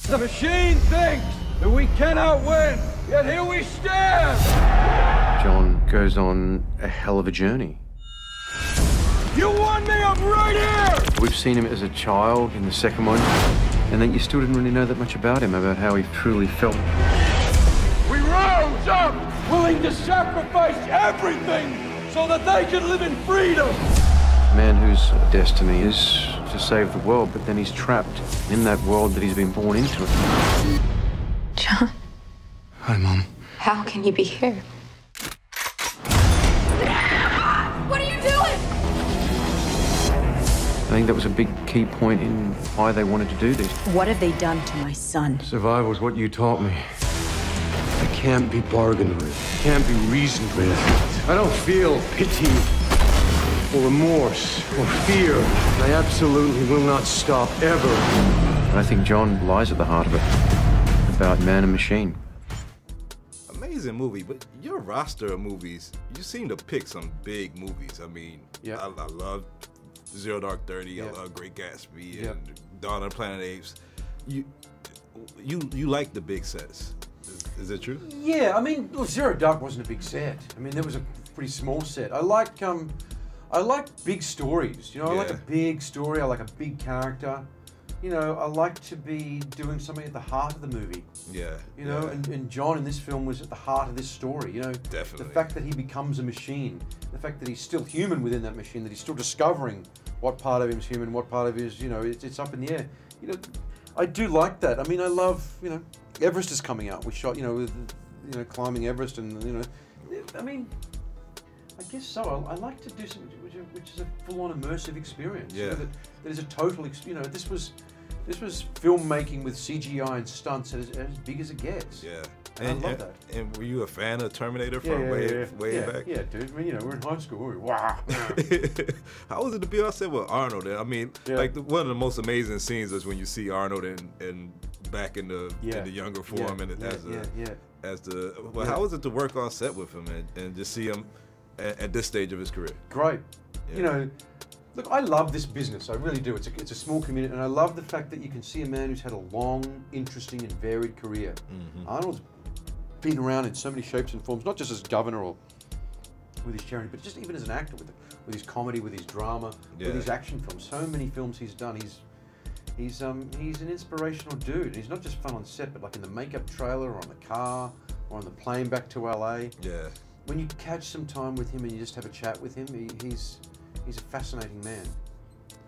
The machine thinks that we cannot win, yet here we stand! John goes on a hell of a journey. You want me? I'm right here! We've seen him as a child in the second one, and then you still didn't really know that much about him, about how he truly felt. We rose up, willing to sacrifice everything so that they could live in freedom! A man whose destiny is to save the world, but then he's trapped in that world that he's been born into. John. Hi, Mom. How can you be here? What are you doing? I think that was a big key point in why they wanted to do this. What have they done to my son? Survival's what you taught me. It can't be bargained with. It can't be reasoned with. I don't feel pity or remorse or fear. I absolutely will not stop ever. And I think John lies at the heart of it, about man and machine. Amazing movie, but your roster of movies, you seem to pick some big movies. I mean, yeah. I love Zero Dark 30, yeah. I love Great Gatsby, yeah. and Dawn of the Planet of the Apes. You like the big sets. Is it true? Yeah, I mean, well, Zero Dark wasn't a big set. I mean, there was a pretty small set. I like big stories. You know, I like a big story. I like a big character. You know, I like to be doing something at the heart of the movie. Yeah. You know, and John in this film was at the heart of this story. You know, definitely. The fact that he becomes a machine, the fact that he's still human within that machine, that he's still discovering what part of him is human, what part of him is, you know, it's up in the air. You know, I do like that. I mean, I love, you know, Everest is coming out. We shot, you know, with, you know, climbing Everest, and you know, I mean, I guess so. I like to do something which is a full-on immersive experience. Yeah. You know, that is a total, you know, this was filmmaking with CGI and stunts as big as it gets. Yeah. And I love that. And were you a fan of Terminator from way back? Yeah, dude. I mean, you know, we're in high school. Wow. How was it to be on set with Arnold? I mean, like one of the most amazing scenes is when you see Arnold in back in the younger form and how was it to work on set with him and just see him at this stage of his career? Great. Yeah. You know, look, I love this business. I really do. It's a small community, and I love the fact that you can see a man who's had a long, interesting, and varied career. Mm-hmm. Arnold's been around in so many shapes and forms, not just as governor or with his charity, but just even as an actor with his comedy, with his drama, with his action films. So many films he's done. He's an inspirational dude. He's not just fun on set, but like in the makeup trailer, or on the car, or on the plane back to LA. Yeah. When you catch some time with him and you just have a chat with him, he's a fascinating man.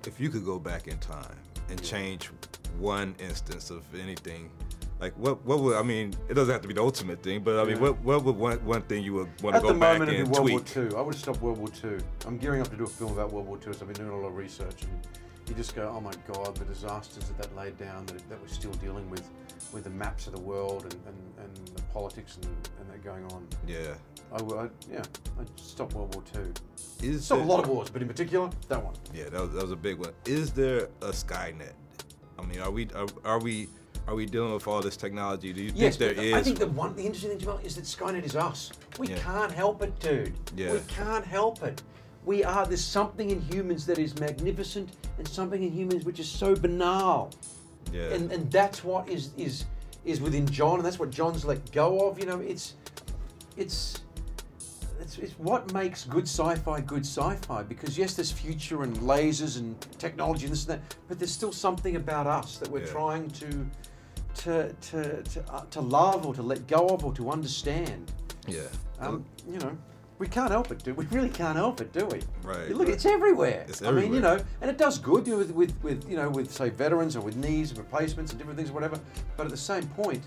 If you could go back in time and change one instance of anything, like what would, I mean, it doesn't have to be the ultimate thing, but I mean, what would one thing you would want to go back and tweak? At the moment, it'd be World War II. I would have stopped World War II. I'm gearing up to do a film about World War II, so I've been doing a lot of research, and you just go, oh my God, the disasters that laid down, that we're still dealing with the maps of the world and the politics and that going on. Yeah. I'd stop World War II. Stop a lot of wars, but in particular, that one. Yeah, that was a big one. Is there a Skynet? I mean, are we dealing with all this technology? Do you think there is? I think the interesting thing, Jamal, is that Skynet is us. We can't help it, dude. Yeah. We can't help it. There's something in humans that is magnificent, and something in humans which is so banal. Yeah. And that's what is within John, and that's what John's let go of. You know, it's what makes good sci-fi, because yes, there's future and lasers and technology and this and that, but there's still something about us that we're trying to love, or to let go of, or to understand. Yeah. You know, we can't help it, do we? We really can't help it, do we? Right. Look, it's everywhere. It's everywhere. I mean, you know, and it does good, you know, with say veterans, or with knees and replacements and different things or whatever. But at the same point,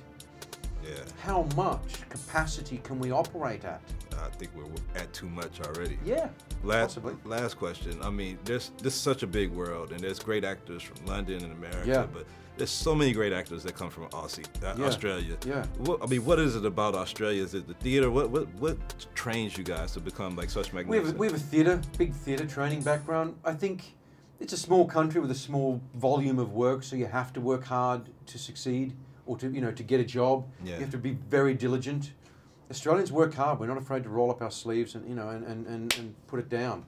how much capacity can we operate at? I think we're at too much already. Yeah, possibly. Last question. I mean, this is such a big world, and there's great actors from London and America, but there's so many great actors that come from Australia. Yeah. What is it about Australia? Is it the theater? What trains you guys to become like such magnificent? We have a big theater training background. I think it's a small country with a small volume of work, so you have to work hard to succeed, or to get a job. You have to be very diligent. Australians work hard. We're not afraid to roll up our sleeves and put it down.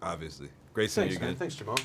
Obviously. Great seeing you again. Thanks, Jamal.